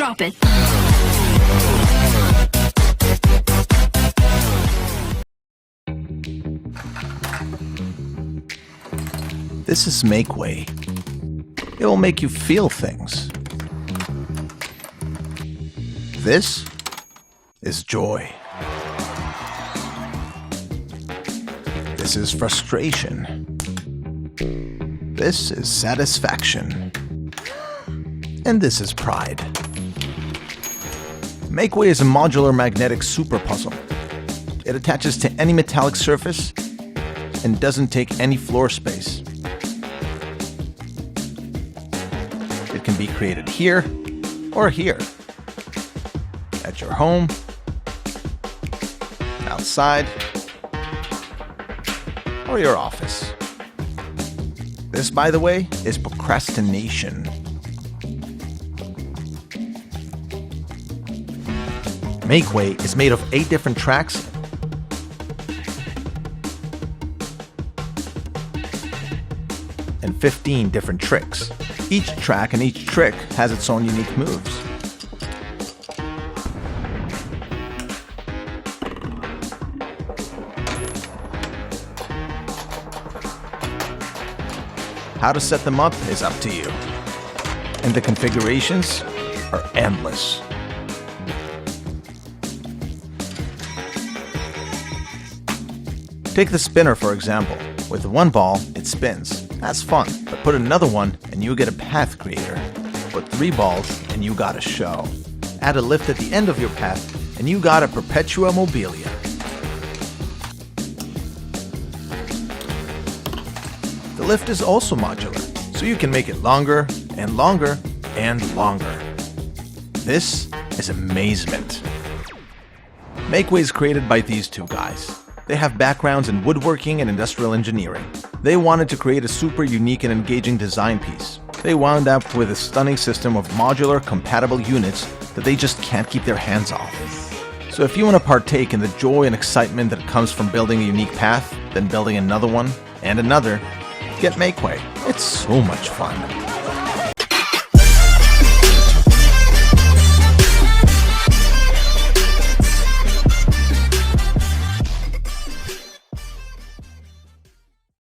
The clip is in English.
drop it. This is Makeway. It will make you feel things. This is joy. This is frustration. This is satisfaction. And this is pride. Makeway is a modular magnetic super puzzle. It attaches to any metallic surface and doesn't take any floor space. It can be created here or here, at your home, outside, or your office. This, by the way, is procrastination. Makeway is made of 8 different tracks and 15 different tricks. Each track and each trick has its own unique moves. How to set them up is up to you, and the configurations are endless. Take the spinner for example. With one ball, it spins. That's fun, but put another one and you get a path creator. Put 3 balls and you got a show. Add a lift at the end of your path and you got a perpetua mobilia. The lift is also modular, so you can make it longer and longer and longer. This is amazement. Makeway is created by these 2 guys. They have backgrounds in woodworking and industrial engineering. They wanted to create a super unique and engaging design piece. They wound up with a stunning system of modular, compatible units that they just can't keep their hands off. So if you want to partake in the joy and excitement that comes from building a unique path, then building another one, and another, get Makeway. It's so much fun.